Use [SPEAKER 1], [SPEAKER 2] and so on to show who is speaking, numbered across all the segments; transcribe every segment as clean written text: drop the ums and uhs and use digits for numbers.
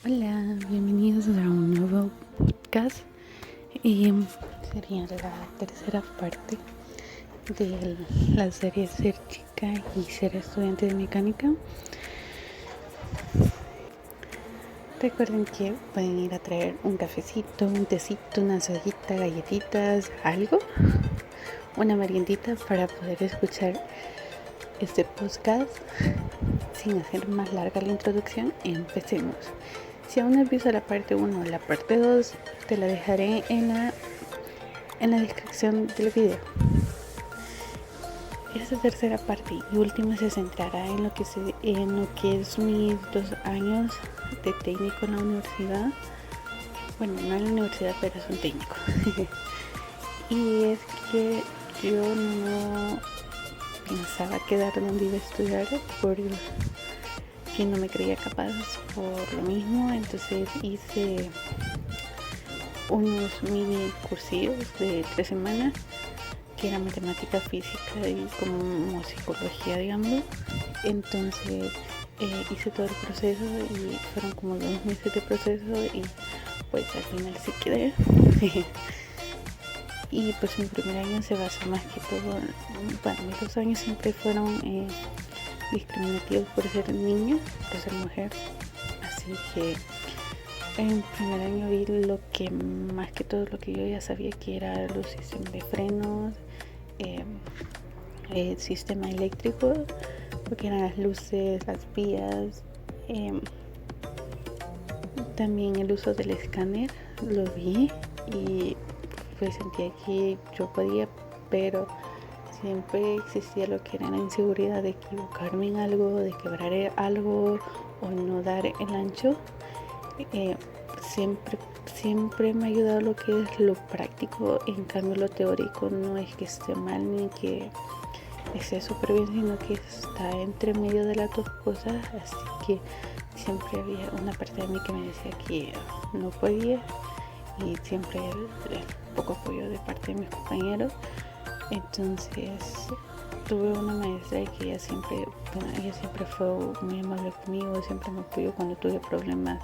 [SPEAKER 1] Hola, bienvenidos a un nuevo podcast y sería la tercera parte de la serie Ser chica y ser estudiante de mecánica. Recuerden que pueden ir a traer un cafecito, un tecito, una sojita, galletitas, algo, una meriendita para poder escuchar este podcast. Sin hacer más larga la introducción, empecemos. Si aún no has visto la parte 1 o la parte 2, te la dejaré en la descripción del video. Esta tercera parte y última se centrará en lo que es mis 2 años de técnico en la universidad. Bueno, no en la universidad, pero es un técnico. Y es que yo no pensaba quedar donde iba a estudiar porque no me creía capaz por lo mismo. Entonces hice unos mini cursillos de 3 semanas que era matemática, física y como psicología, digamos. Entonces hice todo el proceso y fueron como 2 meses de proceso y pues al final sí quedé. Y pues mi primer año se basó más que todo, bueno, mis 2 años siempre fueron discriminativos por ser niña, por ser mujer. Así que en el primer año vi lo que más que todo lo que yo ya sabía, que era los sistemas de frenos, el sistema eléctrico, porque eran las luces, las vías, también el uso del escáner lo vi y pues sentía que yo podía, pero siempre existía lo que era la inseguridad de equivocarme en algo, de quebrar algo o no dar el ancho. Siempre me ha ayudado lo que es lo práctico. En cambio lo teórico no es que esté mal ni que esté súper bien, sino que está entre medio de las dos cosas. Así que siempre había una parte de mí que me decía que no podía, y siempre el poco apoyo de parte de mis compañeros. Entonces tuve una maestra que ella siempre fue muy amable conmigo, siempre me apoyó cuando tuve problemas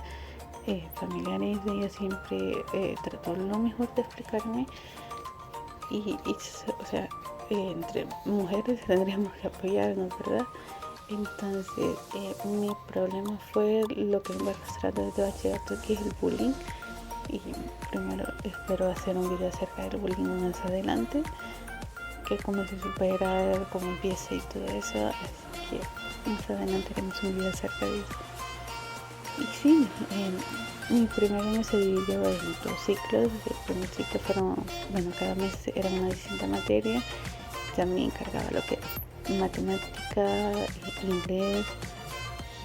[SPEAKER 1] familiares. Ella siempre trató lo mejor de explicarme o sea, entre mujeres tendríamos que apoyarnos, ¿verdad? Entonces mi problema fue lo que me arrastrando desde bachillerato, que es el bullying, y primero espero hacer un video acerca del bullying más adelante, que cómo se supera, cómo empieza y todo eso. Así que más adelante haremos un video acerca de eso. Y sí, mi primer año se dividió en 2 ciclos. El primer ciclo cada mes era una distinta materia. También cargaba lo que era matemática, inglés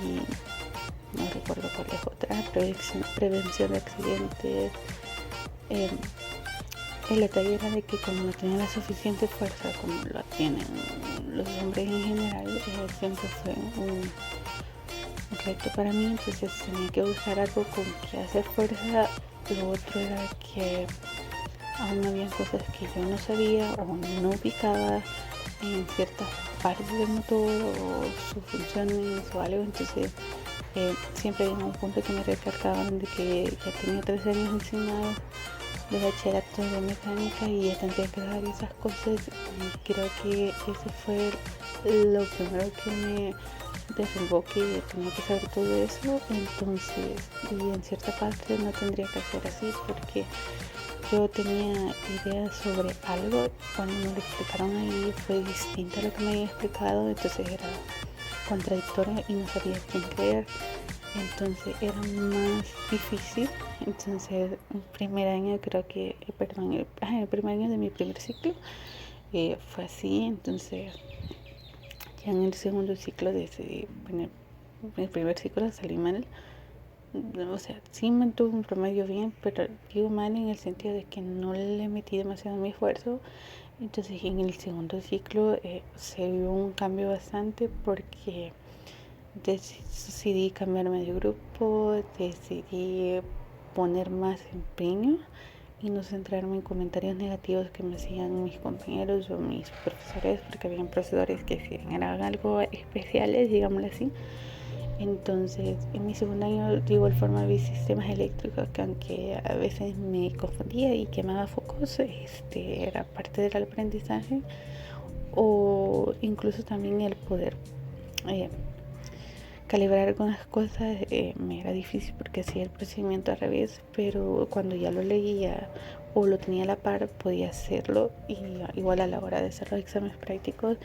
[SPEAKER 1] y no recuerdo cuál es otra, prevención de accidentes. El detalle era de que como no tenía la suficiente fuerza como lo tienen los hombres en general, siempre fue un reto para mí. Entonces tenía que buscar algo con que hacer fuerza. Lo otro era que aún había cosas que yo no sabía o no ubicaba en ciertas partes del motor o sus funciones o algo. Entonces siempre en un punto que me recalcaban de que ya tenía 3 años encima de bachillerato de mecánica y ya tendría que dar esas cosas, y creo que ese fue lo primero que me derrumbó, que tenía que saber todo eso. Entonces, y en cierta parte no tendría que hacer así, porque yo tenía ideas sobre algo, cuando me lo explicaron ahí fue distinto a lo que me había explicado, entonces era contradictorio y no sabía quién creer. Entonces era más difícil. Entonces el primer año el primer año de mi primer ciclo fue así. Entonces ya en el segundo ciclo decidí, en el primer ciclo salí mal. O sea, sí mantuve un promedio bien, pero digo mal en el sentido de que no le metí demasiado mi esfuerzo. Entonces en el segundo ciclo se vio un cambio bastante, porque decidí cambiarme de grupo, decidí poner más empeño y no centrarme en comentarios negativos que me hacían mis compañeros o mis profesores, porque habían profesores que eran algo especiales, digámoslo así. Entonces, en mi segundo año de igual forma vi sistemas eléctricos que aunque a veces me confundía y quemaba focos, era parte del aprendizaje, o incluso también el poder eh, calibrar algunas cosas me era difícil porque hacía el procedimiento al revés, pero cuando ya lo leía o lo tenía a la par podía hacerlo, y igual a la hora de hacer los exámenes prácticos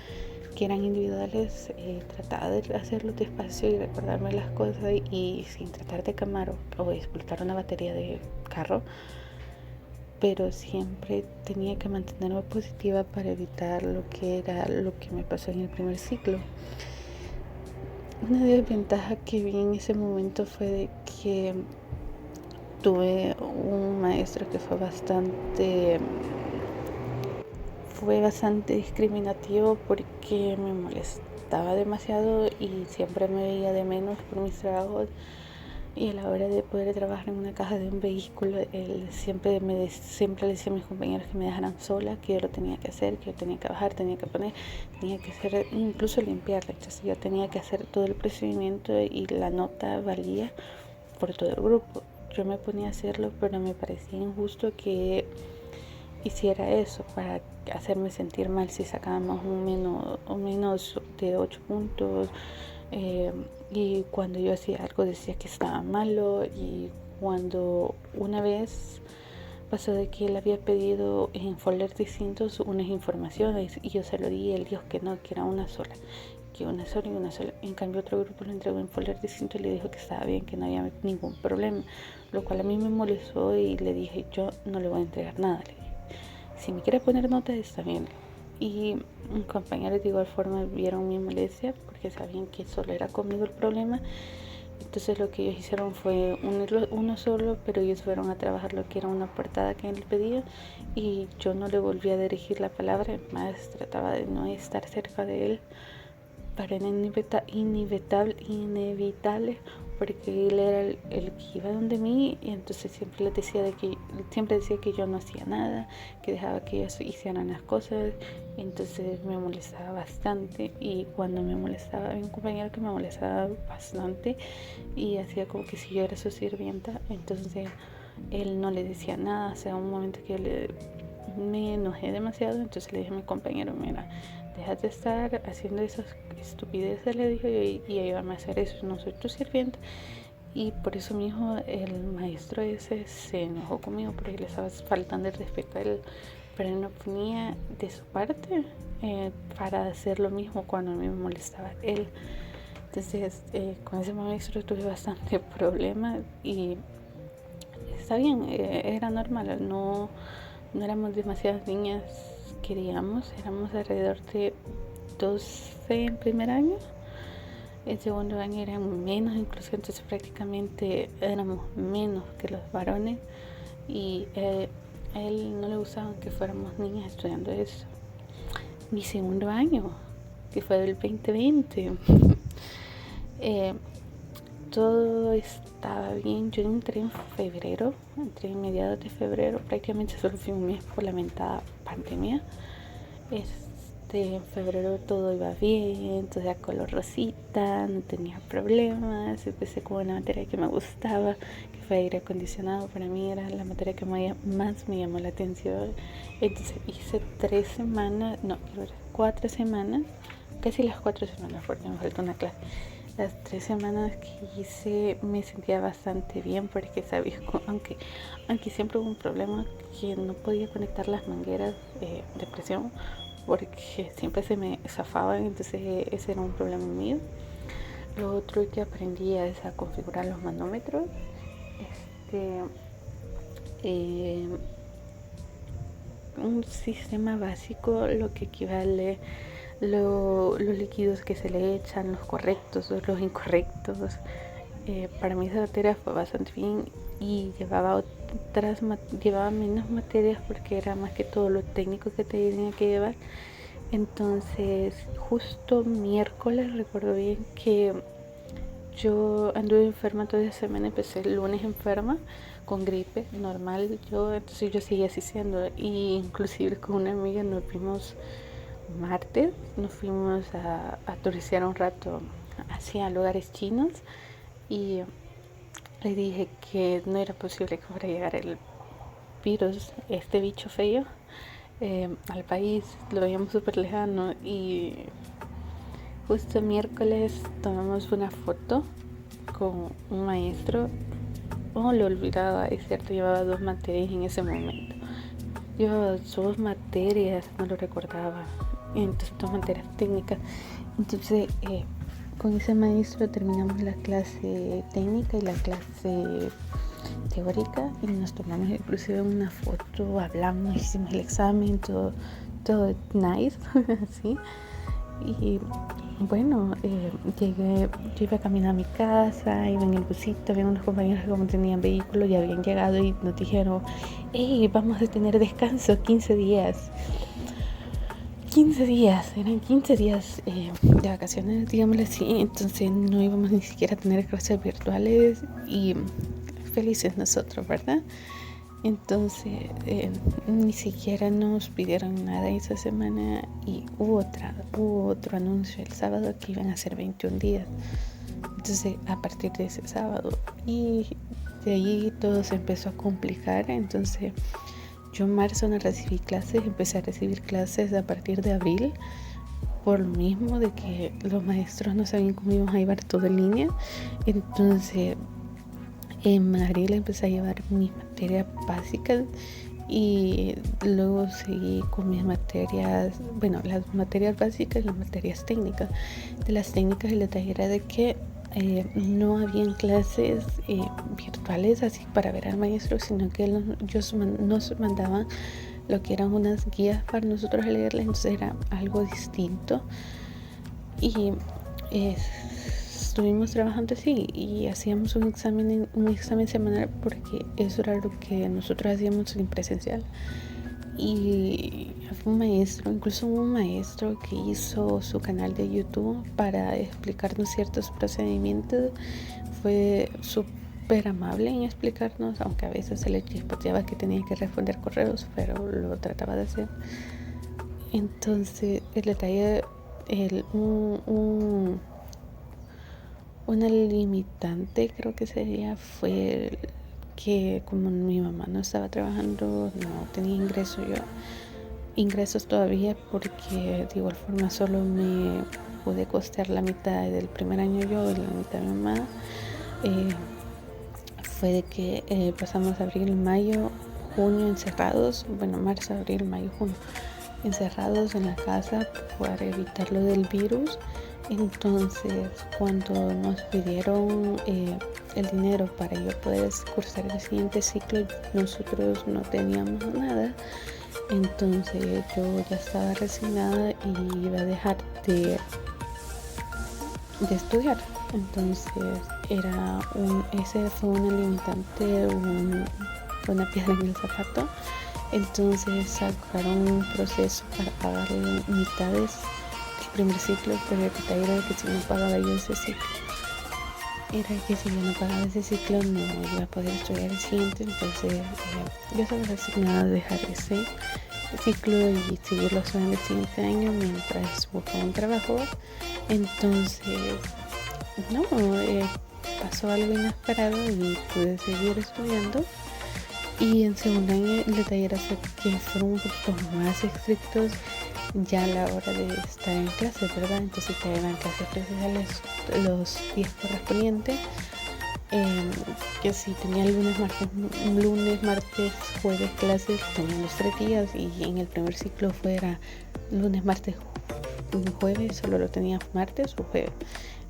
[SPEAKER 1] que eran individuales, trataba de hacerlo despacio y recordarme las cosas y sin tratar de quemar o explotar una batería de carro, pero siempre tenía que mantenerme positiva para evitar lo que era lo que me pasó en el primer ciclo. Una desventaja que vi en ese momento fue de que tuve un maestro que fue bastante discriminativo porque me molestaba demasiado y siempre me veía de menos por mis trabajos, y a la hora de poder trabajar en una caja de un vehículo él siempre le decía a mis compañeros que me dejaran sola, que yo lo tenía que hacer, que yo tenía que bajar, tenía que poner, tenía que hacer incluso limpiarla. Entonces yo tenía que hacer todo el procedimiento y la nota valía por todo el grupo. Yo me ponía a hacerlo, pero me parecía injusto que hiciera eso para hacerme sentir mal si sacábamos un menos de 8 puntos, y cuando yo hacía algo decía que estaba malo. Y cuando una vez pasó de que él había pedido en folders distintos unas informaciones y yo se lo di, él dijo que no, que era una sola, que una sola y una sola. En cambio otro grupo lo entregó en folders distintos y le dijo que estaba bien, que no había ningún problema, lo cual a mí me molestó y le dije, yo no le voy a entregar nada, le dije, si me quiere poner notas está bien. Y mis compañeros de igual forma vieron mi molestia porque sabían que solo era conmigo el problema. Entonces lo que ellos hicieron fue unirlo uno solo, pero ellos fueron a trabajar lo que era una portada que él pedía y yo no le volví a dirigir la palabra, más trataba de no estar cerca de él para inevitable, porque él era el que iba donde mí, y entonces siempre decía que yo no hacía nada, que dejaba que ellos hicieran las cosas. Entonces me molestaba bastante, y cuando me molestaba había un compañero que me molestaba bastante y hacía como que si yo era su sirvienta, entonces él no le decía nada. O sea, un momento que me enojé demasiado, entonces le dije a mi compañero, mira, deja de estar haciendo esas estupideces, le dije, y ayúdame a hacer eso, no soy tu sirvienta. Y por eso mismo el maestro ese se enojó conmigo porque le estaba faltando el respeto a él, pero él no ponía de su parte para hacer lo mismo cuando a mí me molestaba él. Entonces con ese maestro tuve bastante problemas y está bien, era normal, no éramos demasiadas niñas, queríamos, éramos alrededor de 12 en primer año. El segundo año eran menos, incluso, entonces prácticamente éramos menos que los varones, y a él no le gustaba que fuéramos niñas estudiando eso. Mi segundo año, que fue del 2020, todo estaba bien. Yo entré en mediados de febrero, prácticamente solo fui un mes por la mentada pandemia. En febrero todo iba bien, todo era color rosita, no tenía problemas. Empecé con una materia que me gustaba, que fue aire acondicionado. Para mí era la materia que más me llamó la atención. Entonces hice 4 semanas, casi las 4 semanas, porque me falta una clase. Las 3 semanas que hice me sentía bastante bien porque sabía, aunque siempre hubo un problema que no podía conectar las mangueras de presión porque siempre se me zafaban, entonces ese era un problema mío. Lo otro que aprendí es a configurar los manómetros. Un sistema básico, lo que equivale los líquidos que se le echan, los correctos o los incorrectos. Para mí esa materia fue bastante bien, y llevaba menos materias porque era más que todo lo técnico que tenía que llevar. Entonces justo miércoles recuerdo bien que yo anduve enferma toda esa semana. Empecé el lunes enferma con gripe normal, entonces yo seguía asistiendo, y inclusive con una amiga nos fuimos martes, nos fuimos a turistear un rato hacia lugares chinos y le dije que no era posible que fuera a llegar el virus, este bicho feo, al país. Lo veíamos súper lejano y justo miércoles tomamos una foto con un maestro. Oh, lo olvidaba, es cierto, llevaba 2 materias en ese momento. Llevaba 2 materias, no lo recordaba. Entonces, 2 materias técnicas. Entonces, con ese maestro terminamos la clase técnica y la clase teórica y nos tomamos inclusive una foto, hablamos, hicimos el examen, todo nice, así. Y bueno, yo iba a caminar a mi casa, iba en el busito, había unos compañeros que como tenían vehículo ya habían llegado y nos dijeron, hey, vamos a tener descanso 15 días. 15 días, eran 15 días de vacaciones, digámoslo así, entonces no íbamos ni siquiera a tener clases virtuales y felices nosotros, ¿verdad? Entonces ni siquiera nos pidieron nada esa semana y hubo otro anuncio el sábado que iban a ser 21 días. Entonces a partir de ese sábado y de ahí todo se empezó a complicar. Entonces yo en marzo no recibí clases, empecé a recibir clases a partir de abril, por lo mismo de que los maestros no sabían cómo íbamos a llevar todo en línea. Entonces en abril empecé a llevar mis materias básicas y luego seguí con mis materias, bueno, las materias básicas y las materias técnicas. De las técnicas el detalle era de que no habían clases virtuales así para ver al maestro, sino que ellos nos mandaban lo que eran unas guías para nosotros leerlas, entonces era algo distinto y estuvimos trabajando así y hacíamos un examen semanal porque eso era lo que nosotros hacíamos en presencial. Y fue incluso un maestro que hizo su canal de YouTube para explicarnos ciertos procedimientos. Fue súper amable en explicarnos, aunque a veces se le chispoteaba que tenía que responder correos, pero lo trataba de hacer. Entonces el detalle, una limitante creo que fue que como mi mamá no estaba trabajando, no tenía ingresos todavía, porque de igual forma solo me pude costear la mitad del primer año yo y la mitad de mi mamá. Fue de que pasamos abril, mayo, junio encerrados, bueno, marzo, abril, mayo, junio encerrados en la casa para evitar lo del virus. Entonces cuando nos pidieron el dinero para yo poder cursar el siguiente ciclo, nosotros no teníamos nada. Entonces yo ya estaba resignada y iba a dejar de estudiar. Entonces ese fue una limitante, una piedra en el zapato. Entonces sacaron un proceso para pagar mitades del primer ciclo, pero el detalle era que si no pagaba yo ese ciclo, no iba a poder estudiar el siguiente. Entonces yo estaba resignada a dejar ese ciclo y seguirlo estudiando el siguiente año mientras buscaba un trabajo. Entonces pasó algo inesperado y pude seguir estudiando. Y en segundo año el detalle era que fueron un poquito más estrictos ya a la hora de estar en clase, ¿verdad? Entonces te daban clases presenciales los días correspondientes, que si tenía lunes, martes, jueves clases, tenían los 3 días, y en el primer ciclo fuera lunes, martes, jueves, solo lo tenía martes o jueves.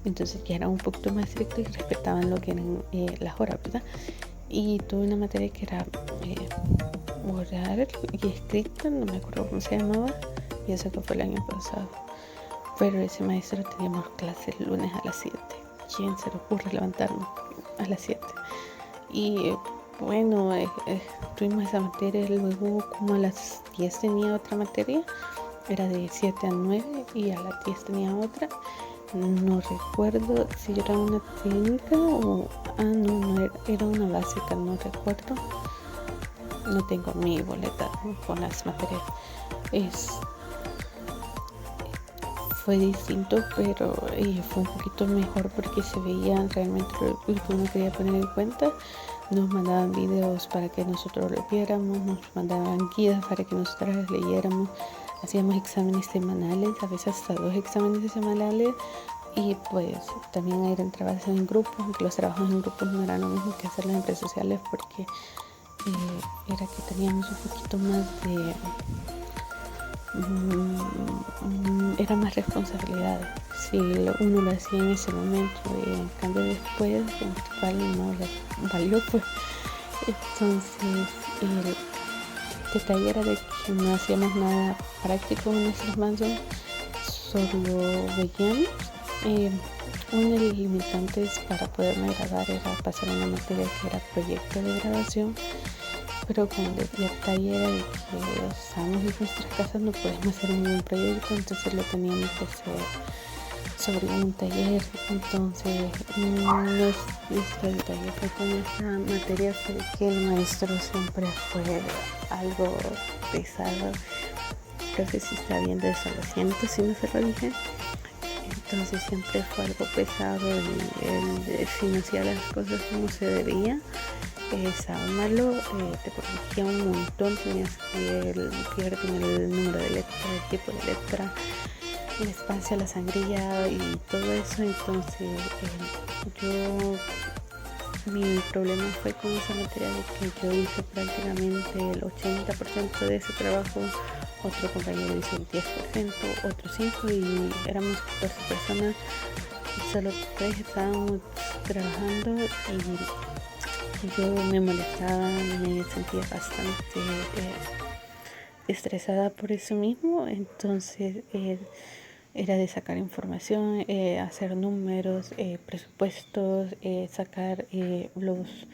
[SPEAKER 1] Entonces ya era un poquito más estricto y respetaban lo que eran las horas, ¿verdad? Y tuve una materia que era oral y escrita, no me acuerdo cómo se llamaba, y eso que fue el año pasado. Pero ese maestro teníamos clases el lunes a las 7. ¿Quién se le ocurre levantarnos a las 7? Y bueno, tuvimos esa materia. Luego como a las 10 tenía otra materia, era de 7 a 9, y a las 10 tenía otra. No recuerdo si era una técnica o no era una básica, no recuerdo. No tengo mi boleta con las materias. fue distinto, pero fue un poquito mejor porque se veían realmente lo que uno quería poner en cuenta. Nos mandaban videos para que nosotros lo viéramos, nos mandaban guías para que nosotros las leyéramos, hacíamos exámenes semanales, a veces hasta 2 exámenes semanales, y pues también eran trabajos en grupo, aunque los trabajos en grupo no eran lo mismo que hacerlos en redes sociales, porque era que teníamos un poquito más de era más responsabilidad si uno lo hacía en ese momento, y en cambio después igual no le valió, pues. Entonces el detalle era de que no hacíamos nada práctico en nuestros mansos, solo veíamos. Uno de los limitantes para poderme graduar era pasar una materia que era proyecto de graduación, pero con el detalle era de que estábamos en nuestras casas, no podíamos hacer ningún proyecto, entonces lo teníamos que hacer sobre un taller. Entonces nuestro detalle fue con esta materia, fue que el maestro siempre fue algo pesado. El profe sí está bien de eso, lo siento si no se lo dije. Entonces siempre fue algo pesado, y él si no hacía las cosas como se debía, estaba malo, te corregía un montón, tenías que fijar con el número de letra, el tipo de letra, el espacio, la sangría y todo eso. Entonces mi problema fue con esa materia de que yo hice prácticamente el 80% de ese trabajo, otro compañero hizo el 10%, otro 5%, y éramos 14 personas y solo 3 estábamos trabajando, y yo me molestaba, me sentía bastante estresada por eso mismo. Entonces era de sacar información, hacer números, presupuestos, sacar los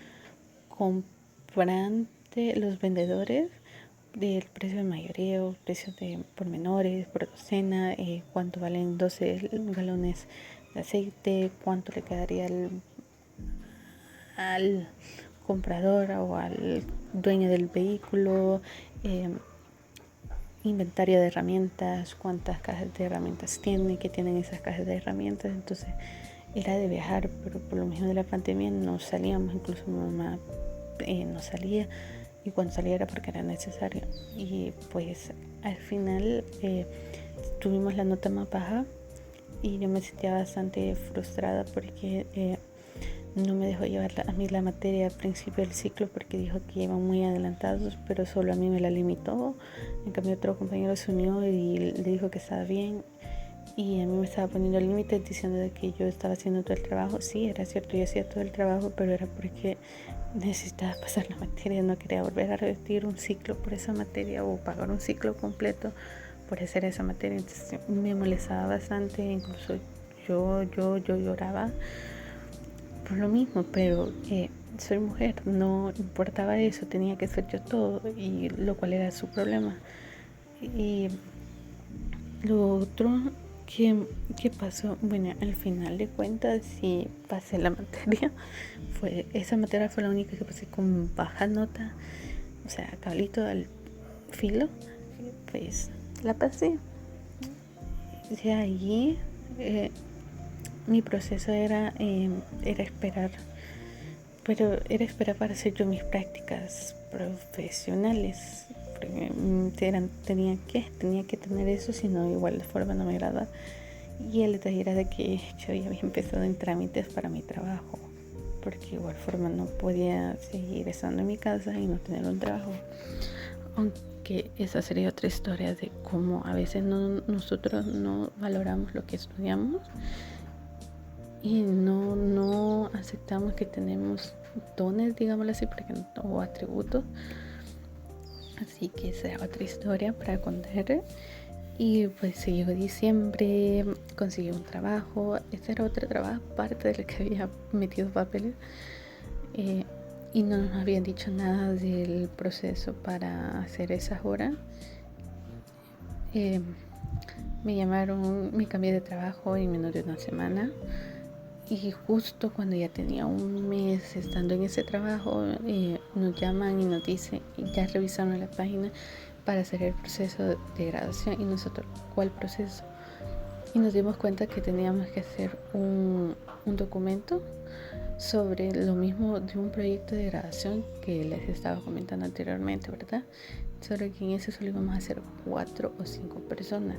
[SPEAKER 1] comprantes, los vendedores del precio de mayoreo, precios de pormenores, por docena, cuánto valen 12 galones de aceite, cuánto le quedaría al comprador o al dueño del vehículo, inventario de herramientas, cuántas cajas de herramientas tiene, que tienen esas cajas de herramientas. Entonces era de viajar, pero por lo mismo de la pandemia no salíamos, incluso mi mamá no salía, y cuando salía era porque era necesario. Y pues al final tuvimos la nota más baja, y yo me sentía bastante frustrada porque no me dejó llevar a mí la materia al principio del ciclo, porque dijo que iban muy adelantados, pero solo a mí me la limitó. En cambio otro compañero se unió y le dijo que estaba bien, y a mí me estaba poniendo límites diciendo de que yo estaba haciendo todo el trabajo. Sí, era cierto, yo hacía todo el trabajo, pero era porque necesitaba pasar la materia, no quería volver a repetir un ciclo por esa materia o pagar un ciclo completo por hacer esa materia. Entonces me molestaba bastante, incluso yo lloraba por lo mismo, pero soy mujer, no importaba eso, tenía que hacer yo todo, y lo cual era su problema. Y lo otro que pasó, bueno, al final de cuentas sí pasé la materia. Esa materia fue la única que pasé con baja nota, o sea, cablito al filo, pues la pasé. De allí mi proceso era esperar, pero era esperar para hacer yo mis prácticas profesionales, porque tenía que tener eso, si no igual de forma no me agrada. Y el detalle era de que yo ya había empezado en trámites para mi trabajo, porque igual forma no podía seguir estando en mi casa y no tener un trabajo. Aunque esa sería otra historia de cómo a veces nosotros no valoramos lo que estudiamos, y no aceptamos que tenemos dones, digámoslo así, o atributos. Así que esa es otra historia para contar. Y pues se llegó diciembre, conseguí un trabajo. Este era otro trabajo aparte del que había metido papeles, y no nos habían dicho nada del proceso para hacer esas horas. Me llamaron, me cambié de trabajo en menos de una semana, y justo cuando ya tenía un mes estando en ese trabajo, nos llaman y nos dicen, ya revisaron la página para hacer el proceso de graduación. Y nosotros, ¿cuál proceso? y nos dimos cuenta que teníamos que hacer un documento sobre lo mismo de un proyecto de grabación que les estaba comentando anteriormente, ¿verdad? Solo que en ese solo íbamos a hacer 4 o 5 personas.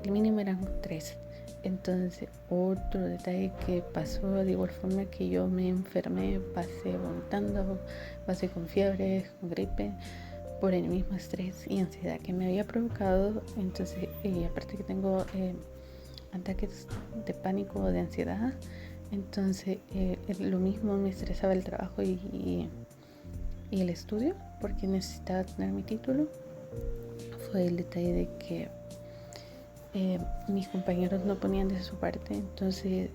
[SPEAKER 1] El mínimo eran 3. Entonces, otro detalle que pasó de igual forma que yo me enfermé, pasé vomitando, pasé con fiebre, con gripe, por el mismo estrés y ansiedad que me había provocado. Entonces, aparte que tengo ataques de pánico o de ansiedad, entonces lo mismo me estresaba el trabajo y el estudio, porque necesitaba tener mi título. Fue el detalle de que mis compañeros no ponían de su parte, entonces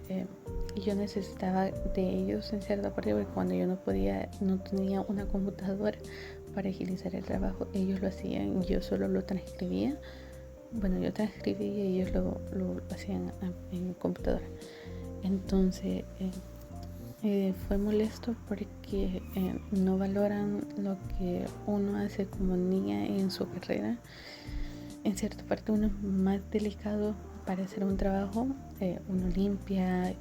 [SPEAKER 1] yo necesitaba de ellos en cierta parte, porque cuando yo no tenía una computadora para agilizar el trabajo, ellos lo hacían, yo solo lo transcribía. Bueno, yo transcribía y ellos lo hacían en computadora. Entonces fue molesto porque no valoran lo que uno hace como niña en su carrera. En cierta parte uno es más delicado para hacer un trabajo. Uno limpia,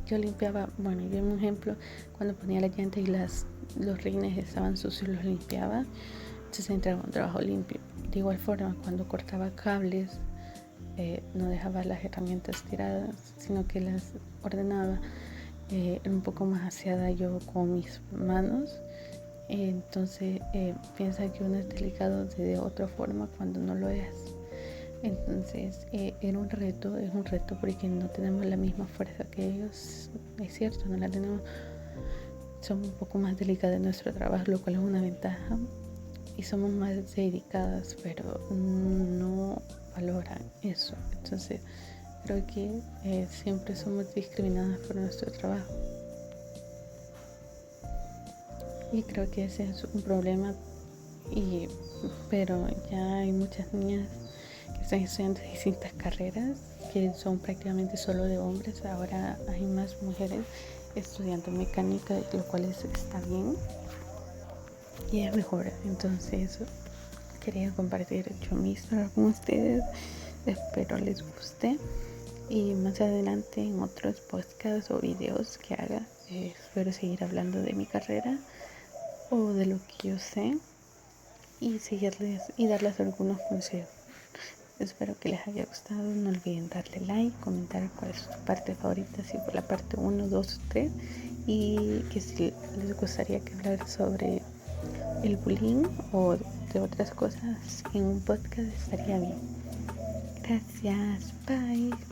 [SPEAKER 1] yo limpiaba, bueno, yo en un ejemplo, cuando ponía las llantas y los rines estaban sucios, los limpiaba, entonces entraba un trabajo limpio. De igual forma, cuando cortaba cables, no dejaba las herramientas tiradas, sino que las ordenaba. Era un poco más aseada yo con mis manos. Entonces piensa que uno es delicado de otra forma cuando no lo es. Entonces es un reto porque no tenemos la misma fuerza que ellos. Es cierto, no la tenemos. Somos un poco más delicadas en nuestro trabajo, lo cual es una ventaja, y somos más dedicadas, pero no valoran eso. Entonces creo que siempre somos discriminadas por nuestro trabajo, y creo que ese es un problema. Pero ya hay muchas niñas que están estudiando distintas carreras que son prácticamente solo de hombres. Ahora hay más mujeres estudiando mecánica, lo cual está bien y es mejor. Entonces quería compartir yo mi historia con ustedes, espero les guste, y más adelante en otros podcasts o videos que haga espero seguir hablando de mi carrera o de lo que yo sé y seguirles y darles algunos consejos. Espero que les haya gustado. No olviden darle like, comentar cuál es su parte favorita, si fue la parte 1, 2 o 3, y que si les gustaría que hablara sobre el bullying o de otras cosas en un podcast estaría bien. Gracias, bye.